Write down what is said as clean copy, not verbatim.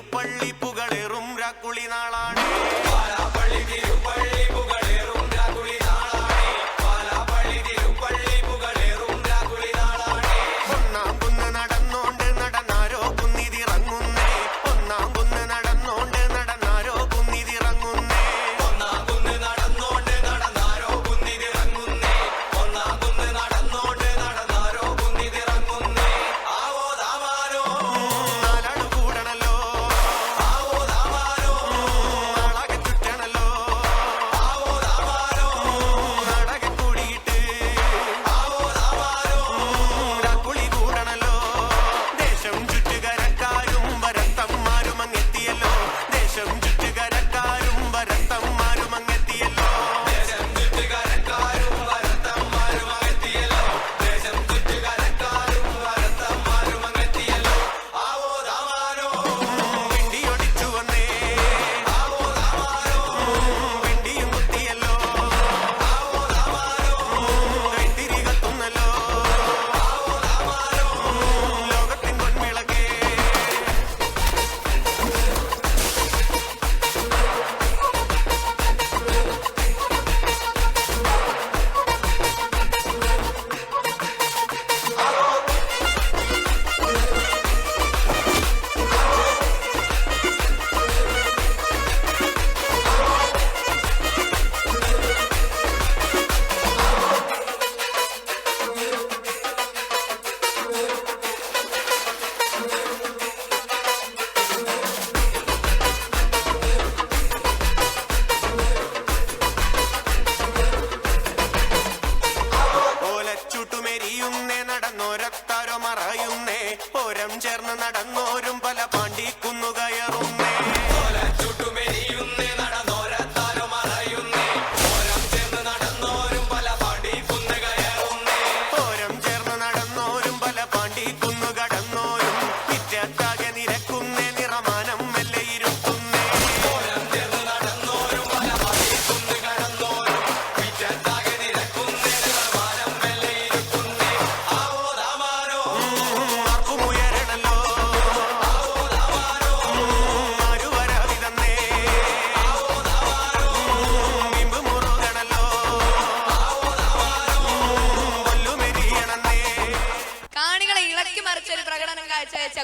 തിരുപ്പള്ളി പുകളേറും രാക്കുളി നാളാണ്. ഒന്നാം കുന്ന് നടന്നോണ്ട് നടന്നാരോ കുന്നിതിറങ്ങുന്നേ. ഒന്നാം കുന്ന് നടന്നോണ്ട് നടന്നാരോ കുന്നിതിറങ്ങുന്നേ. നാലാള് കൂടണല്ലോ, നാളാകെ ചുറ്റണല്ലോ, നാടക കൂടിയിട്ട് രാക്കുളി കൂടണല്ലോ. ദേശം ചുറ്റുകരക്കാരും വരത്തന്മാരും അങ്ങെത്തിയല്ലോ. ദേശം ചുറ്റുകരക്കാരും വരത്തന്മാരും അങ്ങെത്തിയല്ലോ. വിണ്ടിയൊടിച്ചു വന്നേ, വിണ്ടിയും കുത്തിയല്ലോ, കൈത്തിരി കത്തുന്നല്ലോ, ലോകത്തിൻ പൊൻവിളക്കേ. ഓലച്ചൂട്ടുമെരിയുന്നേ, നടന്നോരത്താരോ മറയുന്നേ. ഓരം ചേർന്ന് നടന്നോരും പല പാണ്ടിക്കുന്നു കയറുന്നേ. ഓരം ചേർന്ന് നടന്നോരും പല പാണ്ടിക്കുന്നു കടന്നോരും ഇറ്റാകെ നിരക്കുന്നേ. നിറമാനം മെല്ലെ ഇരുത്തുന്നേ. ആർക്കുമുയരണല്ലോ, ആരുവരാവിതന്നേ. ബിംബ് മുറുകണല്ലോ, കൊല്ലുമെരിയണന്നേ. കാണികളെ ഇളക്കി മറിച്ചൊരു പ്രകടനം കാഴ്ചവെച്ച